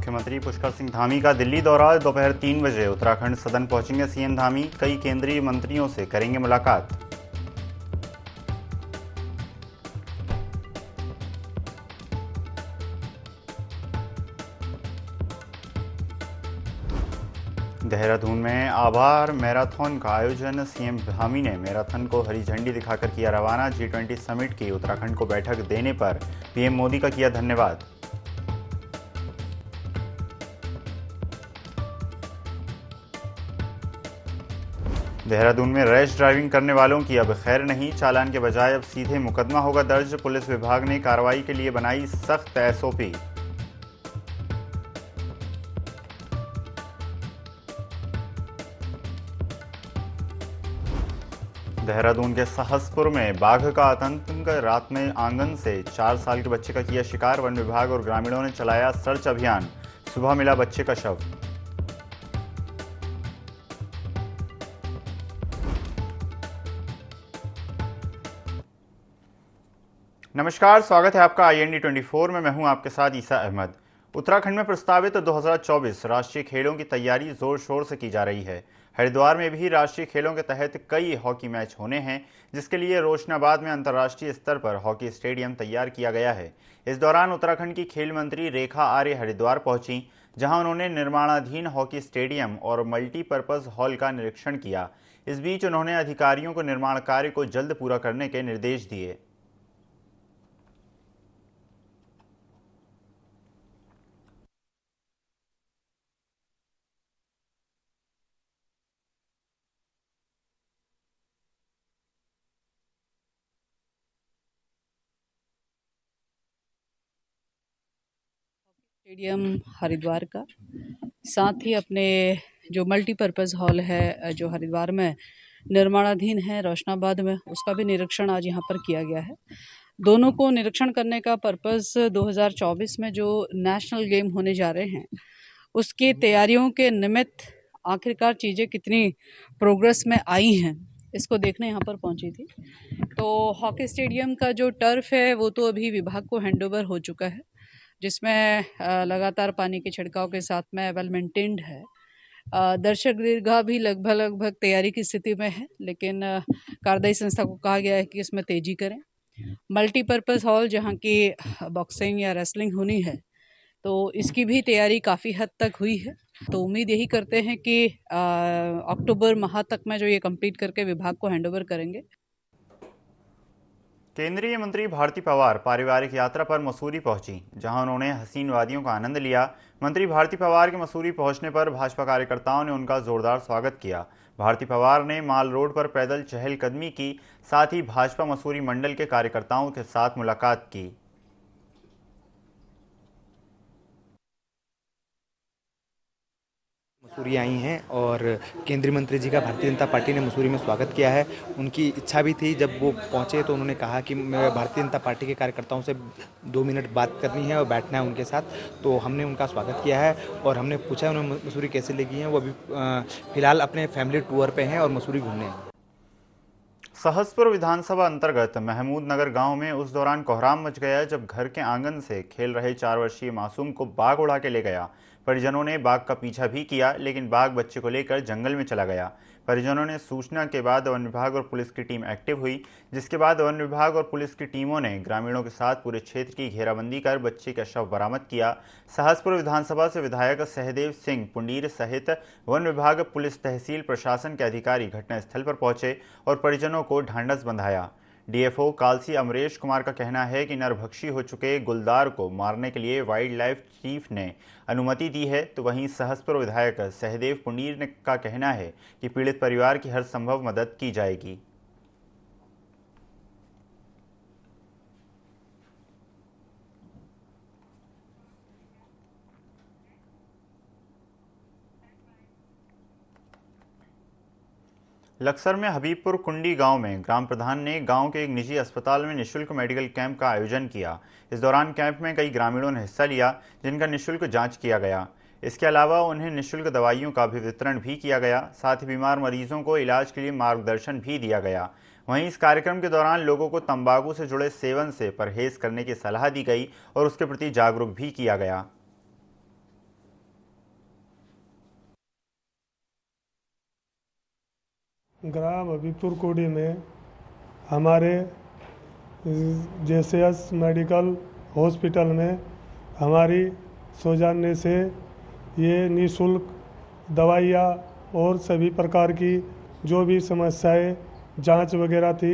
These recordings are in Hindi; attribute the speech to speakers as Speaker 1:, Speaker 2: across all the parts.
Speaker 1: मुख्यमंत्री पुष्कर सिंह धामी का दिल्ली दौरा। दोपहर 3 बजे उत्तराखंड सदन पहुंचेंगे सीएम धामी। कई केंद्रीय मंत्रियों से करेंगे मुलाकात। देहरादून में आभार मैराथन का आयोजन। सीएम धामी ने मैराथन को हरी झंडी दिखाकर किया रवाना। G20 समिट की उत्तराखंड को बैठक देने पर पीएम मोदी का किया धन्यवाद। देहरादून में रैश ड्राइविंग करने वालों की अब खैर नहीं। चालान के बजाय अब सीधे मुकदमा होगा दर्ज। पुलिस विभाग ने कार्रवाई के लिए बनाई सख्त SOP। देहरादून के सहसपुर में बाघ का आतंक। रात में आंगन से 4 साल के बच्चे का किया शिकार। वन विभाग और ग्रामीणों ने चलाया सर्च अभियान। सुबह मिला बच्चे का शव। नमस्कार, स्वागत है आपका IND 24 में। मैं हूं आपके साथ ईसा अहमद। उत्तराखंड में प्रस्तावित 2024 राष्ट्रीय खेलों की तैयारी जोर शोर से की जा रही है। हरिद्वार में भी राष्ट्रीय खेलों के तहत कई हॉकी मैच होने हैं, जिसके लिए रोशनाबाद में अंतर्राष्ट्रीय स्तर पर हॉकी स्टेडियम तैयार किया गया है। इस दौरान उत्तराखंड की खेल मंत्री रेखा आर्य हरिद्वार पहुंची, जहां उन्होंने निर्माणाधीन हॉकी स्टेडियम और मल्टीपर्पज हॉल का निरीक्षण किया। इस बीच उन्होंने अधिकारियों को निर्माण कार्य को जल्द पूरा करने के निर्देश दिए।
Speaker 2: स्टेडियम हरिद्वार का, साथ ही अपने जो मल्टीपर्पज़ हॉल है जो हरिद्वार में निर्माणाधीन है रोशनाबाद में, उसका भी निरीक्षण आज यहाँ पर किया गया है। दोनों को निरीक्षण करने का पर्पज़ 2024 में जो नेशनल गेम होने जा रहे हैं उसकी तैयारियों के निमित्त आखिरकार चीज़ें कितनी प्रोग्रेस में आई हैं इसको देखने यहाँ पर पहुँची थी। तो हॉकी स्टेडियम का जो टर्फ है वो तो अभी विभाग को हैंडओवर हो चुका है, जिसमें लगातार पानी के छिड़काव के साथ में वेल मेंटेन्ड है। दर्शक दीर्घा भी लगभग तैयारी की स्थिति में है, लेकिन कार्यदायी संस्था को कहा गया है कि इसमें तेजी करें। मल्टीपर्पज़ हॉल जहाँ की बॉक्सिंग या रेसलिंग होनी है, तो इसकी भी तैयारी काफ़ी हद तक हुई है। तो उम्मीद यही करते हैं कि अक्टूबर माह तक में जो ये कंप्लीट करके विभाग को हैंडओवर करेंगे।
Speaker 1: केंद्रीय मंत्री भारती पवार पारिवारिक यात्रा पर मसूरी पहुंची, जहां उन्होंने हसीन वादियों का आनंद लिया। मंत्री भारती पवार के मसूरी पहुंचने पर भाजपा कार्यकर्ताओं ने उनका जोरदार स्वागत किया। भारती पवार ने माल रोड पर पैदल चहलकदमी की, साथ ही भाजपा मसूरी मंडल के कार्यकर्ताओं के साथ मुलाकात की।
Speaker 3: मसूरी आई हैं और केंद्रीय मंत्री जी का भारतीय जनता पार्टी ने मसूरी में स्वागत किया है। उनकी इच्छा भी थी, जब वो पहुंचे तो उन्होंने कहा कि मैं भारतीय जनता पार्टी के कार्यकर्ताओं से 2 मिनट बात करनी है और बैठना है उनके साथ। तो हमने उनका स्वागत किया है और हमने पूछा उन्हें मसूरी कैसे लगी हैं। वो अभी फिलहाल अपने फैमिली टूर पे हैं और मसूरी घूमने हैं।
Speaker 1: सहसपुर विधानसभा अंतर्गत महमूद नगर गांव में उस दौरान कोहराम मच गया जब घर के आंगन से खेल रहे 4 वर्षीय मासूम को बाघ उड़ा के ले गया। परिजनों ने बाघ का पीछा भी किया, लेकिन बाघ बच्चे को लेकर जंगल में चला गया। परिजनों ने सूचना के बाद वन विभाग और पुलिस की टीम एक्टिव हुई, जिसके बाद वन विभाग और पुलिस की टीमों ने ग्रामीणों के साथ पूरे क्षेत्र की घेराबंदी कर बच्चे का शव बरामद किया। सहसपुर विधानसभा से विधायक सहदेव सिंह पुंडीर सहित वन विभाग, पुलिस, तहसील प्रशासन के अधिकारी घटनास्थल पर पहुंचे और परिजनों को ढांढस बंधाया। DFO कालसी अमरेश कुमार का कहना है कि नरभक्षी हो चुके गुलदार को मारने के लिए वाइल्ड लाइफ चीफ ने अनुमति दी है। तो वहीं सहसपुर विधायक सहदेव पुंडीर का कहना है कि पीड़ित परिवार की हर संभव मदद की जाएगी। लक्सर में हबीबपुर कुंडी गांव में ग्राम प्रधान ने गांव के एक निजी अस्पताल में निःशुल्क मेडिकल कैंप का आयोजन किया। इस दौरान कैंप में कई ग्रामीणों ने हिस्सा लिया, जिनका निःशुल्क जांच किया गया। इसके अलावा उन्हें निःशुल्क दवाइयों का भी वितरण भी किया गया। साथ ही बीमार मरीजों को इलाज के लिए मार्गदर्शन भी दिया गया। वहीं इस कार्यक्रम के दौरान लोगों को तंबाकू से जुड़े सेवन से परहेज करने की सलाह दी गई और उसके प्रति जागरूक भी किया गया।
Speaker 4: ग्राम हबीबपुर कोडी में हमारे जेसीएस मेडिकल हॉस्पिटल में हमारी सौजन्य से ये निःशुल्क दवाइयाँ और सभी प्रकार की जो भी समस्याएं जांच वगैरह थी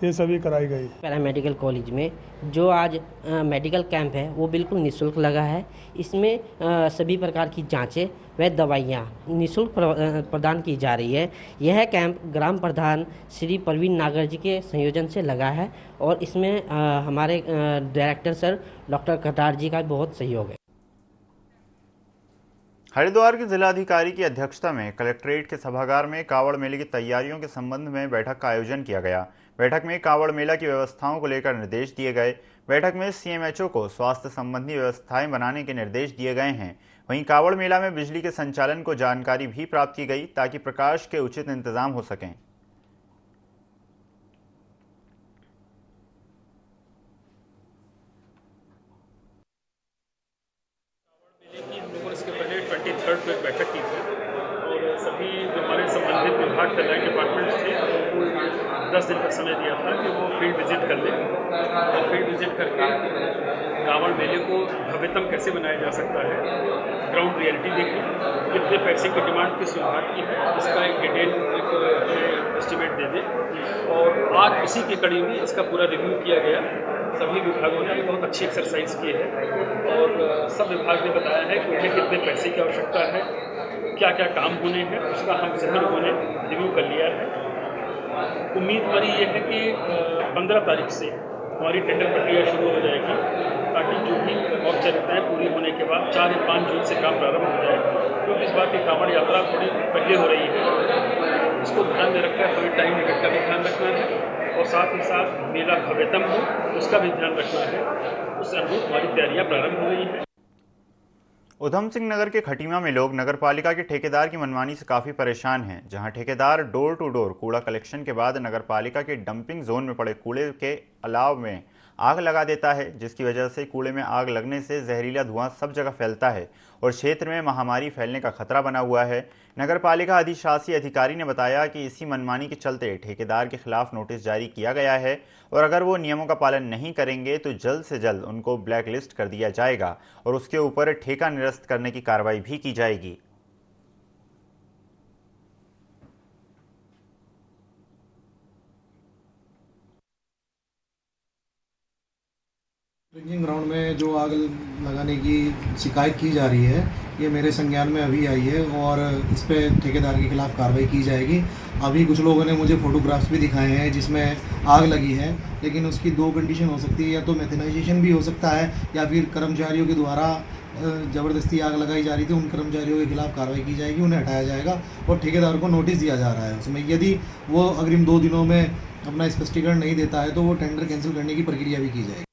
Speaker 4: ये सभी कराई गई।
Speaker 5: पैरामेडिकल कॉलेज में जो आज मेडिकल कैंप है वो बिल्कुल निःशुल्क लगा है। इसमें सभी प्रकार की जांचें व दवाइयाँ निःशुल्क प्रदान की जा रही है। यह कैंप ग्राम प्रधान श्री प्रवीण नागर जी के संयोजन से लगा है और इसमें हमारे डायरेक्टर सर डॉक्टर कटार जी का बहुत सहयोग है।
Speaker 1: हरिद्वार के जिलाधिकारी की अध्यक्षता में कलेक्ट्रेट के सभागार में कावड़ मेले की तैयारियों के संबंध में बैठक का आयोजन किया गया। बैठक में कावड़ मेला की व्यवस्थाओं को लेकर निर्देश दिए गए। बैठक में सीएमएचओ को स्वास्थ्य संबंधी व्यवस्थाएं बनाने के निर्देश दिए गए हैं। वहीं कावड़ मेला में बिजली के संचालन को जानकारी भी प्राप्त की गई ताकि प्रकाश के उचित इंतजाम हो सकें।
Speaker 6: इसके पहले 23 को एक बैठक की थी और सभी जो हमारे संबंधित विभाग थे, लाइन डिपार्टमेंट्स थे, उनको 10 दिन का समय दिया था कि वो फील्ड विजिट कर लें और फील्ड विजिट करके कावड़ मेले को भव्यतम कैसे बनाया जा सकता है, ग्राउंड रियलिटी देखी, कितने पैसे की डिमांड किस विभाग की है, इसका एक डिटेल एस्टिमेट दे दें। और आज इसी की कड़ी में इसका पूरा रिव्यू किया गया। सभी विभागों ने बहुत अच्छी एक्सरसाइज की है और सब विभाग ने बताया है कि उन्हें कितने पैसे की आवश्यकता है, क्या क्या काम होने हैं, उसका हम सभी लोगों ने रिव्यू कर लिया है। उम्मीद हमारी ये है कि 15 तारीख से हमारी टेंडर प्रक्रिया शुरू हो जाएगी ताकि जो भी औपचारिकताएँ पूरी होने के बाद 4 या 5 जून से काम प्रारंभ हो जाए, क्योंकि इस बार की कांवड़ यात्रा थोड़ी पहले हो रही है। उसको ध्यान में रखकर हमें टाइम लिमिट का भी ध्यान रखना है और साथ ही साथ मेला भव्यतम हो उसका भी ध्यान रखना है। उस अनुरूप हमारी तैयारियां प्रारंभ हो गई हैं।
Speaker 1: उधम सिंह नगर के खटीमा में लोग नगरपालिका के ठेकेदार की मनमानी से काफी परेशान हैं। जहां ठेकेदार डोर टू डोर कूड़ा कलेक्शन के बाद नगरपालिका के डंपिंग जोन में पड़े कूड़े के अलाव में आग लगा देता है, जिसकी वजह से कूड़े में आग लगने से जहरीला धुआं सब जगह फैलता है और क्षेत्र में महामारी फैलने का खतरा बना हुआ है। नगरपालिका अधिशासी अधिकारी ने बताया कि इसी मनमानी के चलते ठेकेदार के खिलाफ नोटिस जारी किया गया है और अगर वो नियमों का पालन नहीं करेंगे तो जल्द से जल्द उनको ब्लैक लिस्ट कर दिया जाएगा और उसके ऊपर ठेका निरस्त करने की कार्रवाई भी की जाएगी।
Speaker 7: ड्रिंकिंग ग्राउंड में जो आग लगाने की शिकायत की जा रही है ये मेरे संज्ञान में अभी आई है और इस पे ठेकेदार के खिलाफ कार्रवाई की जाएगी। अभी कुछ लोगों ने मुझे फोटोग्राफ्स भी दिखाए हैं जिसमें आग लगी है, लेकिन उसकी 2 कंडीशन हो सकती है, या तो मेथेनाइजेशन भी हो सकता है या फिर कर्मचारियों के द्वारा ज़बरदस्ती आग लगाई जा रही थी। उन कर्मचारियों के खिलाफ कार्रवाई की जाएगी, उन्हें हटाया जाएगा और ठेकेदार को नोटिस दिया जा रहा है। उसमें यदि वो अग्रिम 2 दिनों में अपना स्पष्टीकरण नहीं देता है तो वो टेंडर कैंसिल करने की प्रक्रिया भी की जाएगी।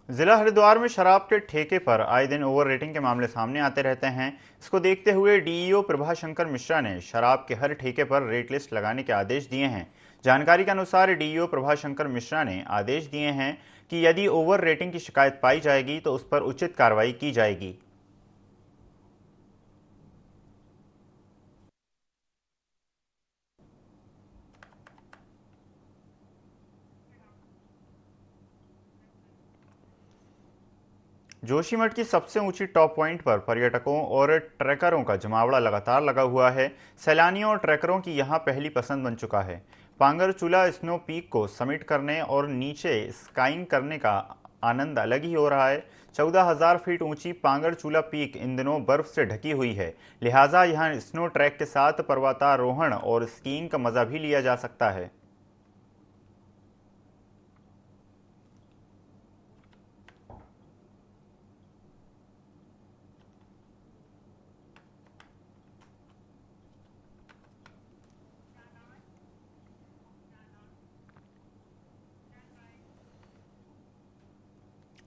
Speaker 1: जिला हरिद्वार में शराब के ठेके पर आए दिन ओवर रेटिंग के मामले सामने आते रहते हैं। इसको देखते हुए डीईओ प्रभाशंकर मिश्रा ने शराब के हर ठेके पर रेट लिस्ट लगाने के आदेश दिए हैं। जानकारी के अनुसार डीईओ प्रभाशंकर मिश्रा ने आदेश दिए हैं कि यदि ओवर रेटिंग की शिकायत पाई जाएगी तो उस पर उचित कार्रवाई की जाएगी। जोशीमठ की सबसे ऊंची टॉप पॉइंट पर पर्यटकों और ट्रैकरों का जमावड़ा लगातार लगा हुआ है। सैलानियों और ट्रैकरों की यहां पहली पसंद बन चुका है। पांगरचूला स्नो पीक को समिट करने और नीचे स्काइंग करने का आनंद अलग ही हो रहा है। 14,000 फीट ऊंची पांगरचूला पीक इन दिनों बर्फ से ढकी हुई है, लिहाजा यहां स्नो ट्रैक के साथ पर्वतारोहण और स्कीइंग का मजा भी लिया जा सकता है।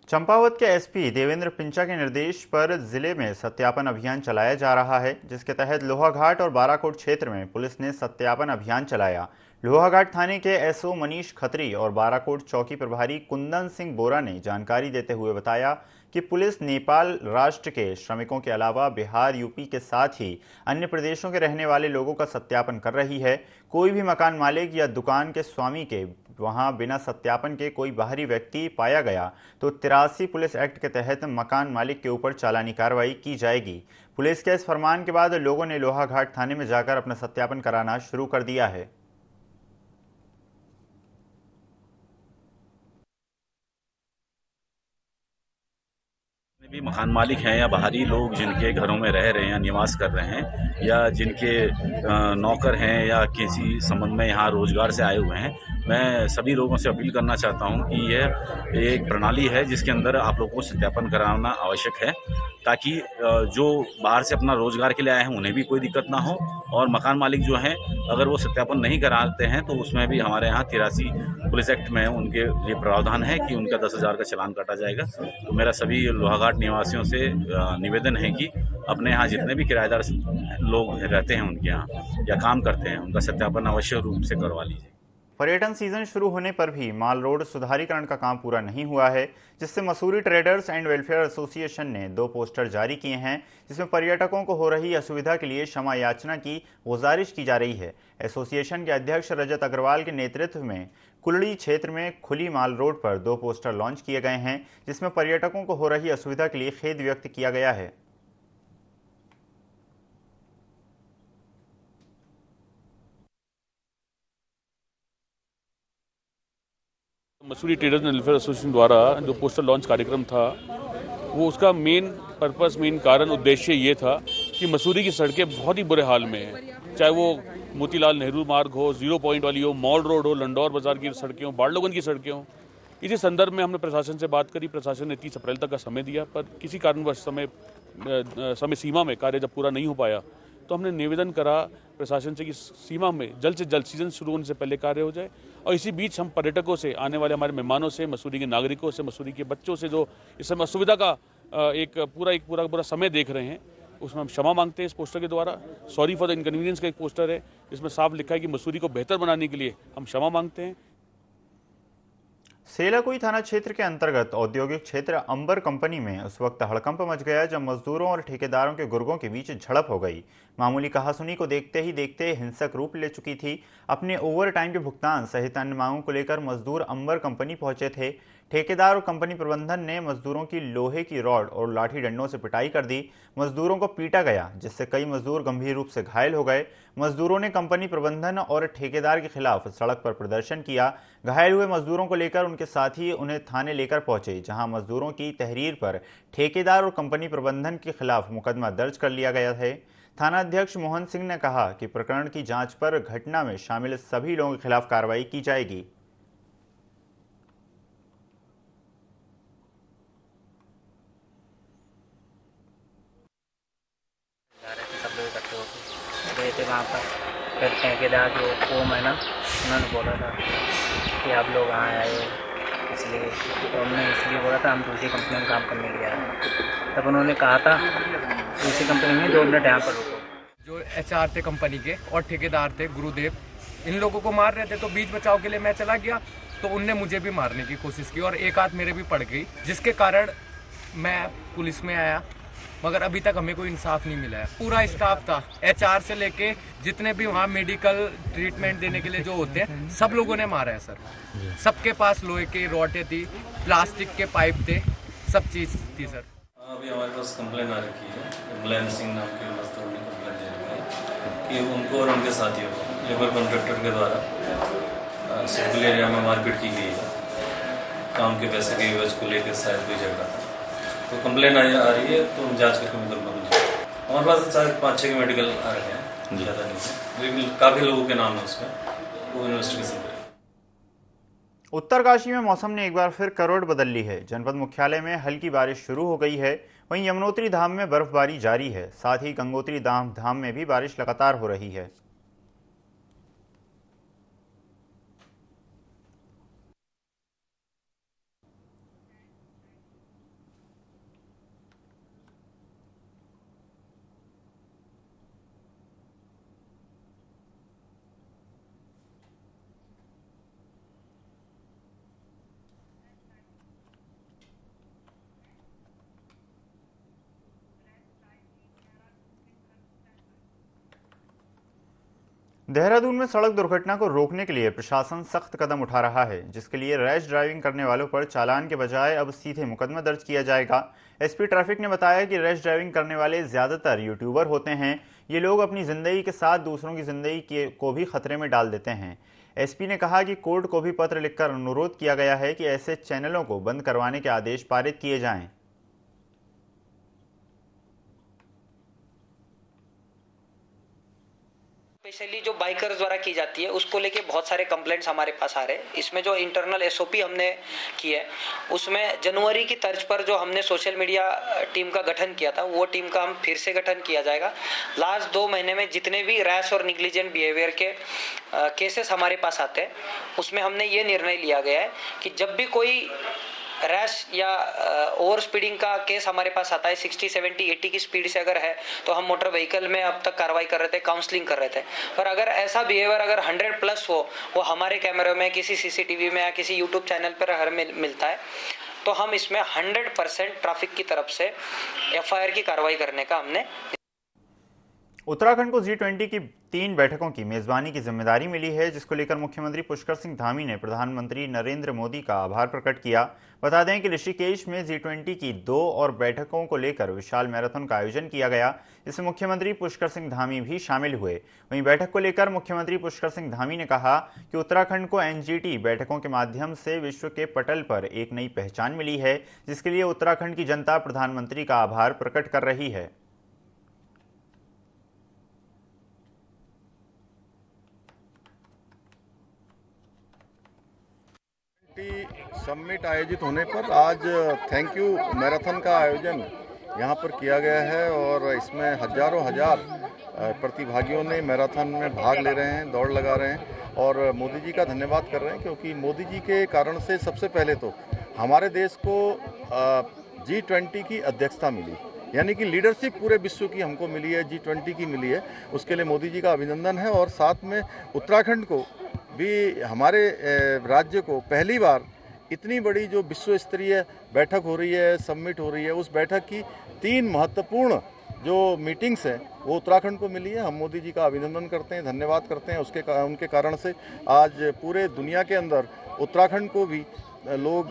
Speaker 1: चंपावत के एसपी देवेंद्र पिंचा के निर्देश पर जिले में सत्यापन अभियान चलाया जा रहा है, जिसके तहत लोहाघाट और बाराकोट क्षेत्र में पुलिस ने सत्यापन अभियान चलाया। लोहाघाट थाने के एसओ मनीष खत्री और बाराकोट चौकी प्रभारी कुंदन सिंह बोरा ने जानकारी देते हुए बताया कि पुलिस नेपाल राष्ट्र के श्रमिकों के अलावा बिहार, यूपी के साथ ही अन्य प्रदेशों के रहने वाले लोगों का सत्यापन कर रही है। कोई भी मकान मालिक या दुकान के स्वामी के वहां बिना सत्यापन के कोई बाहरी व्यक्ति पाया गया तो 83 पुलिस एक्ट के तहत मकान मालिक के ऊपर चालानी कार्रवाई की जाएगी। पुलिस के इस फरमान के बाद लोगों ने लोहाघाट थाने में जाकर अपना सत्यापन कराना शुरू कर दिया है।
Speaker 8: भी मकान मालिक हैं या बाहरी लोग जिनके घरों में रह रहे हैं या निवास कर रहे हैं या जिनके नौकर हैं या किसी संबंध में यहाँ रोजगार से आए हुए हैं, मैं सभी लोगों से अपील करना चाहता हूँ कि यह एक प्रणाली है जिसके अंदर आप लोगों को सत्यापन कराना आवश्यक है ताकि जो बाहर से अपना रोजगार के लिए आए हैं उन्हें भी कोई दिक्कत ना हो, और मकान मालिक जो हैं अगर वो सत्यापन नहीं कराते हैं तो उसमें भी हमारे यहाँ 83 पुलिस एक्ट में उनके लिए प्रावधान है कि उनका 10,000 का चालान काटा जाएगा। तो मेरा सभी लोहाघाट निवासियों से निवेदन है कि अपने यहाँ जितने भी किराएदार लोग रहते हैं उनके यहाँ या काम करते हैं उनका सत्यापन अवश्य रूप से करवा लीजिए।
Speaker 1: पर्यटन सीजन शुरू होने पर भी माल रोड सुधारीकरण का काम पूरा नहीं हुआ है, जिससे Mussoorie traders and welfare association ने 2 पोस्टर जारी किए हैं जिसमें पर्यटकों को हो रही असुविधा के लिए क्षमा याचना की गुजारिश की जा रही है। एसोसिएशन के अध्यक्ष रजत अग्रवाल के नेतृत्व में कुलड़ी क्षेत्र में खुली माल रोड पर 2 पोस्टर लॉन्च किए गए हैं जिसमें पर्यटकों को हो रही असुविधा के लिए खेद व्यक्त किया गया है।
Speaker 6: Mussoorie traders and welfare association द्वारा जो पोस्टर लॉन्च कार्यक्रम था वो उसका मेन कारण उद्देश्य ये था कि मसूरी की सड़कें बहुत ही बुरे हाल में हैं, चाहे वो मोतीलाल नेहरू मार्ग हो, 0 पॉइंट वाली हो, मॉल रोड हो, लंडौर बाजार की सड़कें हो, बाड़लोगन की सड़कें हो। इसी संदर्भ में हमने प्रशासन से बात करी। प्रशासन ने 30 अप्रैल तक का समय दिया, पर किसी कारणवश समय सीमा में कार्य जब पूरा नहीं हो पाया तो हमने निवेदन करा प्रशासन से कि सीमा में जल्द से जल्द सीजन शुरू होने से पहले कार्य हो जाए। और इसी बीच हम पर्यटकों से, आने वाले हमारे मेहमानों से, मसूरी के नागरिकों से, मसूरी के बच्चों से जो इस समय असुविधा का एक पूरा समय देख रहे हैं, उसमें हम क्षमा मांगते हैं। इस पोस्टर के द्वारा सॉरी फॉर द इनकन्वीनियंस का एक पोस्टर है जिसमें साफ लिखा है कि मसूरी को बेहतर बनाने के लिए हम क्षमा मांगते हैं।
Speaker 1: सेलाकुई थाना क्षेत्र के अंतर्गत औद्योगिक क्षेत्र अंबर कंपनी में उस वक्त हड़कंप मच गया जब मजदूरों और ठेकेदारों के गुर्गों के बीच झड़प हो गई। मामूली कहासुनी को देखते ही देखते हिंसक रूप ले चुकी थी। अपने ओवर टाइम के भुगतान सहित अन्य मांगों को लेकर मजदूर अंबर कंपनी पहुंचे थे। ठेकेदार और कंपनी प्रबंधन ने मजदूरों की लोहे की रॉड और लाठी डंडों से पिटाई कर दी। मजदूरों को पीटा गया जिससे कई मजदूर गंभीर रूप से घायल हो गए। मजदूरों ने कंपनी प्रबंधन और ठेकेदार के खिलाफ सड़क पर प्रदर्शन किया। घायल हुए मजदूरों को लेकर उनके साथी उन्हें थाने लेकर पहुंचे, जहां मजदूरों की तहरीर पर ठेकेदार और कंपनी प्रबंधन के खिलाफ मुकदमा दर्ज कर लिया गया है। थाना अध्यक्ष मोहन सिंह ने कहा कि प्रकरण की जांच पर घटना में शामिल सभी लोगों के खिलाफ कार्रवाई की जाएगी।
Speaker 9: सब लोग इकट्ठे होकर गए थे वहाँ पर। फिर ठेकेदार जो ओम है ना, उन्होंने बोला था कि आप लोग यहाँ आए हो, इसलिए तो हमने इसलिए बोला था हम दूसरी कंपनी में काम करने के लिए आए। तब उन्होंने कहा था दूसरी कंपनी में 2 मिनट यहाँ पर रुको।
Speaker 10: जो HR थे कंपनी के और ठेकेदार थे गुरुदेव, इन लोगों को मार रहे थे तो बीच बचाव के लिए मैं चला गया तो उनने मुझे भी मारने की कोशिश की और एक हाथ मेरे भी पड़ गई, जिसके कारण मैं पुलिस में आया, मगर अभी तक हमें कोई इंसाफ नहीं मिला है। पूरा स्टाफ था, HR से लेके जितने भी वहाँ मेडिकल ट्रीटमेंट देने के लिए जो होते हैं, सब लोगों ने मारा है सर। सबके पास लोहे की रॉडें थी, प्लास्टिक के पाइप थे, सब चीज़ थी सर।
Speaker 11: अभी हमारे पास कंप्लेन आ रखी है, मुलायम सिंह नाम के मजदूर ने कंप्लेन दे रखी है कि उनको और उनके साथियों को लेबर कॉन्ट्रैक्टर के द्वारा सिविल एरिया में मारपीट की गई है। काम के पैसे के एवज को लेकर शायद कोई झगड़ा था, तो कंप्लेन आ रही है तो हम जांच करके मुकदमा करेंगे। हमारे पास शायद 5-6 के मेडिकल आ रहे हैं, ज़्यादा नहीं, लेकिन काफ़ी लोगों के नाम है उसमें, वो इन्वेस्टिगेशन करें।
Speaker 1: उत्तरकाशी में मौसम ने एक बार फिर करवट बदल ली है। जनपद मुख्यालय में हल्की बारिश शुरू हो गई है, वहीं यमुनोत्री धाम में बर्फबारी जारी है। साथ ही गंगोत्री धाम में भी बारिश लगातार हो रही है। देहरादून में सड़क दुर्घटना को रोकने के लिए प्रशासन सख्त कदम उठा रहा है, जिसके लिए रैश ड्राइविंग करने वालों पर चालान के बजाय अब सीधे मुकदमा दर्ज किया जाएगा। एसपी ट्रैफिक ने बताया कि रैश ड्राइविंग करने वाले ज्यादातर यूट्यूबर होते हैं। ये लोग अपनी जिंदगी के साथ दूसरों की जिंदगी को भी खतरे में डाल देते हैं। एसपी ने कहा कि कोर्ट को भी पत्र लिखकर अनुरोध किया गया है कि ऐसे चैनलों को बंद करवाने के आदेश पारित किए जाएं।
Speaker 12: स्पेशली जो बाइकर्स द्वारा की जाती है उसको लेके बहुत सारे कंप्लेंट्स हमारे पास आ रहे हैं। इसमें जो इंटरनल एसओपी हमने की है उसमें जनवरी की तर्ज पर जो हमने सोशल मीडिया टीम का गठन किया था वो टीम का हम फिर से गठन किया जाएगा। लास्ट 2 महीने में जितने भी रैश और निग्लिजेंट बिहेवियर के केसेस हमारे पास आते हैं उसमें हमने ये निर्णय लिया गया है कि जब भी कोई रैश या ओवर स्पीडिंग का केस हमारे पास आता है 60, 70, 80 की स्पीड से अगर है तो हम मोटर व्हीकल में अब तक कार्रवाई कर रहे थे, काउंसलिंग कर रहे थे। पर अगर ऐसा बिहेवियर अगर 100+ हो, वो हमारे कैमरे में, किसी सीसीटीवी में या किसी यूट्यूब चैनल पर हर मिलता है तो हम इसमें 100% ट्रैफिक की तरफ से एफआईआर की कार्रवाई करने का हमने।
Speaker 1: उत्तराखंड को G20 की 3 बैठकों की मेजबानी की जिम्मेदारी मिली है, जिसको लेकर मुख्यमंत्री पुष्कर सिंह धामी ने प्रधानमंत्री नरेंद्र मोदी का आभार प्रकट किया। बता दें कि ऋषिकेश में G20 की 2 और बैठकों को लेकर विशाल मैराथन का आयोजन किया गया। इसमें मुख्यमंत्री पुष्कर सिंह धामी भी शामिल हुए। वहीं बैठक को लेकर मुख्यमंत्री पुष्कर सिंह धामी ने कहा कि उत्तराखंड को NGT बैठकों के माध्यम से विश्व के पटल पर एक नई पहचान मिली है, जिसके लिए उत्तराखंड की जनता प्रधानमंत्री का आभार प्रकट कर रही है।
Speaker 13: समिट आयोजित होने पर आज थैंक यू मैराथन का आयोजन यहाँ पर किया गया है और इसमें हजारों प्रतिभागियों ने मैराथन में भाग ले रहे हैं, दौड़ लगा रहे हैं और मोदी जी का धन्यवाद कर रहे हैं, क्योंकि मोदी जी के कारण से सबसे पहले तो हमारे देश को G20 की अध्यक्षता मिली, यानी कि लीडरशिप पूरे विश्व की हमको मिली है, G20 की मिली है। उसके लिए मोदी जी का अभिनंदन है और साथ में उत्तराखंड को भी, हमारे राज्य को पहली बार इतनी बड़ी जो विश्व स्तरीय बैठक हो रही है, समिट हो रही है, उस बैठक की 3 महत्वपूर्ण जो मीटिंग्स हैं वो उत्तराखंड को मिली है। हम मोदी जी का अभिनंदन करते हैं, धन्यवाद करते हैं। उनके कारण से आज पूरे दुनिया के अंदर उत्तराखंड को भी लोग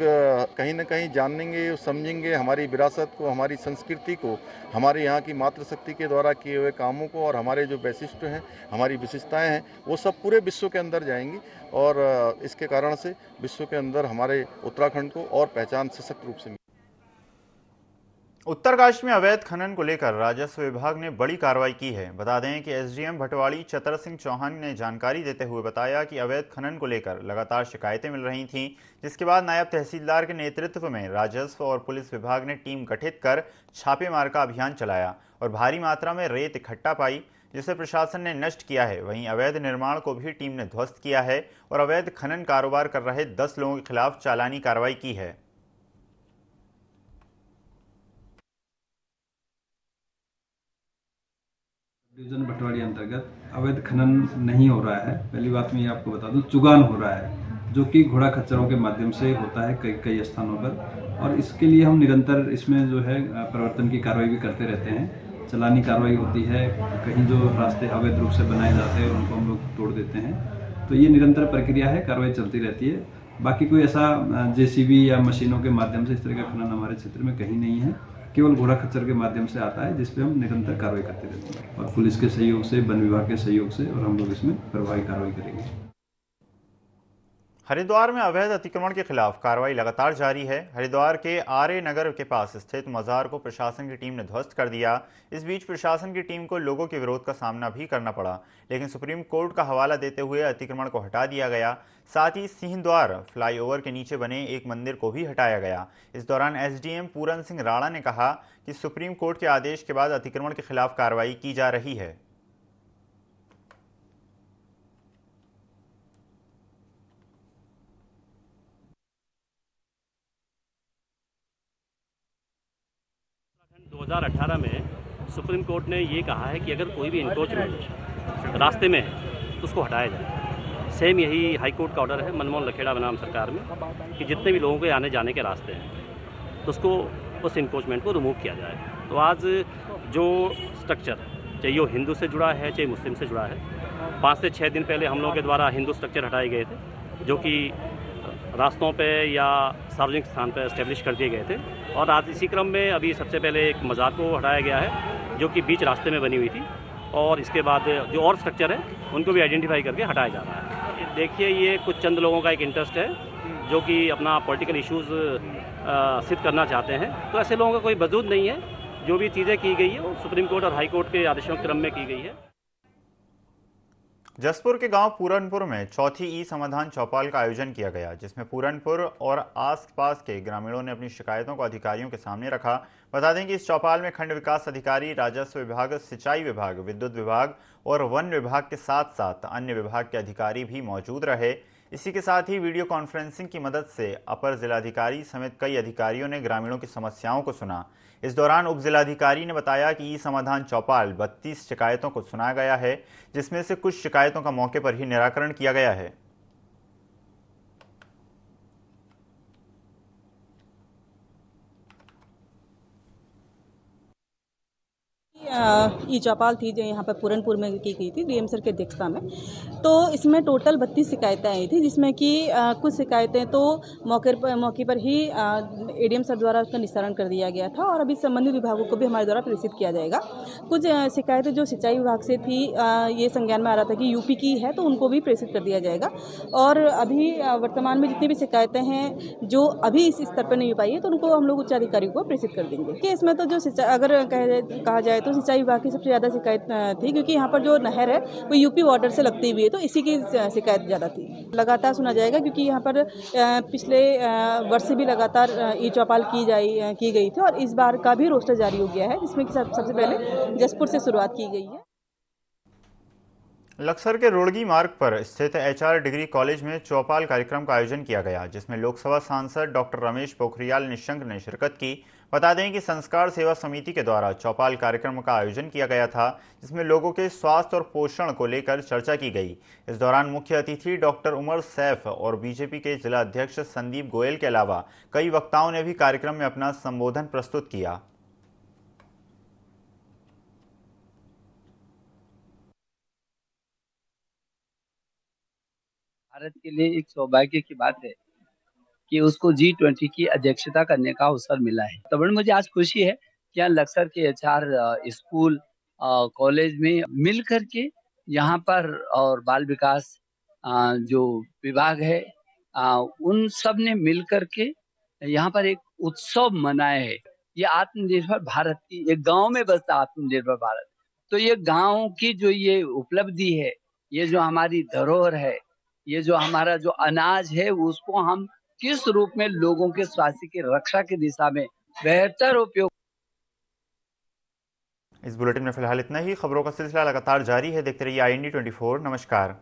Speaker 13: कहीं ना कहीं जानेंगे, समझेंगे, हमारी विरासत को, हमारी संस्कृति को, हमारे यहाँ की मातृशक्ति के द्वारा किए हुए कामों को और हमारे जो वैशिष्ट हैं, हमारी विशेषताएं हैं, वो सब पूरे विश्व के अंदर जाएंगी और इसके कारण से विश्व के अंदर हमारे उत्तराखंड को और पहचान सशक्त रूप से मिली।
Speaker 1: उत्तरकाशी में अवैध खनन को लेकर राजस्व विभाग ने बड़ी कार्रवाई की है। बता दें कि एसडीएम भटवाड़ी चतर सिंह चौहान ने जानकारी देते हुए बताया कि अवैध खनन को लेकर लगातार शिकायतें मिल रही थीं, जिसके बाद नायब तहसीलदार के नेतृत्व में राजस्व और पुलिस विभाग ने टीम गठित कर छापेमार का अभियान चलाया और भारी मात्रा में रेत इकट्ठा पाई, जिसे प्रशासन ने नष्ट किया है। वहीं अवैध निर्माण को भी टीम ने ध्वस्त किया है और अवैध खनन कारोबार कर रहे 10 लोगों के खिलाफ चालानी कार्रवाई की है।
Speaker 14: डिवीजन भटवाड़ी अंतर्गत अवैध खनन नहीं हो रहा है। पहली बात मैं आपको बता दूं, चुगान हो रहा है, जो कि घोड़ा खच्चरों के माध्यम से होता है कई स्थानों पर, और इसके लिए हम निरंतर इसमें जो है परिवर्तन की कार्रवाई भी करते रहते हैं। चलानी कार्रवाई होती है, कहीं जो रास्ते अवैध रूप से बनाए जाते हैं उनको हम लोग तोड़ देते हैं। तो ये निरंतर प्रक्रिया है, कार्रवाई चलती रहती है। बाकी कोई ऐसा जेसीबी या मशीनों के माध्यम से इस तरह का खनन हमारे क्षेत्र में कहीं नहीं है, केवल घोड़ा खच्चर के माध्यम से आता है, जिस पे हम निरंतर कार्रवाई करते रहते हैं और पुलिस के सहयोग से, वन विभाग के सहयोग से, और हम लोग इसमें प्रभावी कार्रवाई करेंगे।
Speaker 1: हरिद्वार में अवैध अतिक्रमण के खिलाफ कार्रवाई लगातार जारी है। हरिद्वार के आर्य नगर के पास स्थित मजार को प्रशासन की टीम ने ध्वस्त कर दिया। इस बीच प्रशासन की टीम को लोगों के विरोध का सामना भी करना पड़ा, लेकिन सुप्रीम कोर्ट का हवाला देते हुए अतिक्रमण को हटा दिया गया। साथ ही सिंहद्वार फ्लाईओवर के नीचे बने एक मंदिर को भी हटाया गया। इस दौरान एसडीएम पूरन सिंह राणा ने कहा कि सुप्रीम कोर्ट के आदेश के बाद अतिक्रमण के खिलाफ कार्रवाई की जा रही है।
Speaker 15: उत्तराखंड 2018 में सुप्रीम कोर्ट ने ये कहा है कि अगर कोई भी इंक्रोचमेंट रास्ते में है तो उसको हटाया जाए। सेम यही हाई कोर्ट का ऑर्डर है मनमोहन लखेड़ा बनाम सरकार में कि जितने भी लोगों के आने जाने के रास्ते हैं तो उसको उस इंक्रोचमेंट को रिमूव किया जाए। तो आज जो स्ट्रक्चर चाहे वो हिंदू से जुड़ा है चाहे मुस्लिम से जुड़ा है। 5 से 6 दिन पहले हम लोगों के द्वारा हिंदू स्ट्रक्चर हटाए गए थे, जो कि रास्तों पे या सार्वजनिक स्थान पर इस्टेब्लिश कर दिए गए थे। और आज इसी क्रम में अभी सबसे पहले एक मज़ार को हटाया गया है, जो कि बीच रास्ते में बनी हुई थी, और इसके बाद जो और स्ट्रक्चर है उनको भी आइडेंटिफाई करके हटाया जा रहा है। देखिए, ये कुछ चंद लोगों का एक इंटरेस्ट है जो कि अपना पॉलिटिकल इश्यूज़ सिद्ध करना चाहते हैं। तो ऐसे लोगों का कोई वजूद नहीं है। जो भी चीज़ें की गई है वो सुप्रीम कोर्ट और हाई कोर्ट के आदेशों के क्रम में की गई है।
Speaker 1: जसपुर के गांव पूरनपुर में चौथी ई समाधान चौपाल का आयोजन किया गया, जिसमें पूरनपुर और आसपास के ग्रामीणों ने अपनी शिकायतों को अधिकारियों के सामने रखा। बता दें कि इस चौपाल में खंड विकास अधिकारी, राजस्व विभाग, सिंचाई विभाग, विद्युत विभाग और वन विभाग के साथ साथ अन्य विभाग के अधिकारी भी मौजूद रहे। इसी के साथ ही वीडियो कॉन्फ्रेंसिंग की मदद से अपर जिलाधिकारी समेत कई अधिकारियों ने ग्रामीणों की समस्याओं को सुना। इस दौरान उप जिलाधिकारी ने बताया कि ई समाधान चौपाल 32 शिकायतों को सुना गया है, जिसमें से कुछ शिकायतों का मौके पर ही निराकरण किया गया है।
Speaker 16: ई चौपाल थी जो यहाँ पर पूरनपुर में की गई थी डीएम सर की अध्यक्षता में। तो इसमें टोटल 32 शिकायतें आई थी, जिसमें कि कुछ शिकायतें तो मौके पर ही एडीएम सर द्वारा उसका निस्तारण कर दिया गया था और अभी संबंधित विभागों को भी हमारे द्वारा प्रेषित किया जाएगा। कुछ शिकायतें जो सिंचाई विभाग से थी, ये संज्ञान में आ रहा था कि यूपी की है, तो उनको भी प्रेषित कर दिया जाएगा। और अभी वर्तमान में जितनी भी शिकायतें हैं जो अभी इस स्तर पर नहीं हो पाई है, तो उनको हम लोग उच्च अधिकारियों को प्रेषित कर देंगे। कि इसमें तो जो अगर कहा जाए तो सिंचाई विभाग की सबसे ज़्यादा शिकायत थी, क्योंकि यहाँ पर जो नहर है वो यूपी बॉर्डर से लगती हुई है, तो इसी की शिकायत ज़्यादा थी। लगातार सुना जाएगा, क्योंकि यहाँ पर पिछले वर्ष भी लगातार ई चौपाल की गई थी और इस बार का भी रोस्टर जारी हो गया है, जिसमें कि सबसे पहले जसपुर से शुरुआत की गई है।
Speaker 1: लक्सर के रोड़गी मार्ग पर स्थित एचआर डिग्री कॉलेज में चौपाल कार्यक्रम का आयोजन किया गया, जिसमें लोकसभा सांसद डॉक्टर रमेश पोखरियाल निशंक ने शिरकत की। बता दें कि संस्कार सेवा समिति के द्वारा चौपाल कार्यक्रम का आयोजन किया गया था, जिसमें लोगों के स्वास्थ्य और पोषण को लेकर चर्चा की गई। इस दौरान मुख्य अतिथि डॉक्टर उमर सैफ और बीजेपी के जिला अध्यक्ष संदीप गोयल के अलावा कई वक्ताओं ने भी कार्यक्रम में अपना संबोधन प्रस्तुत किया।
Speaker 17: भारत के लिए एक सौभाग्य की बात है कि उसको G20 की अध्यक्षता करने का अवसर मिला है। तो बड़ी मुझे आज खुशी है कि यहाँ लक्सर के एचआर स्कूल कॉलेज में मिल करके यहाँ पर और बाल विकास जो विभाग है उन सब ने मिल करके यहाँ पर एक उत्सव मनाया है। ये आत्मनिर्भर भारत की, एक गांव में बसता आत्मनिर्भर भारत। तो ये गांव की जो ये उपलब्धि है, ये जो हमारी धरोहर है, ये जो हमारा जो अनाज है, उसको हम किस रूप में लोगों के स्वास्थ्य की रक्षा की दिशा में बेहतर उपयोग।
Speaker 1: इस बुलेटिन में फिलहाल इतना ही। खबरों का सिलसिला लगातार जारी है, देखते रहिए IND 24। नमस्कार।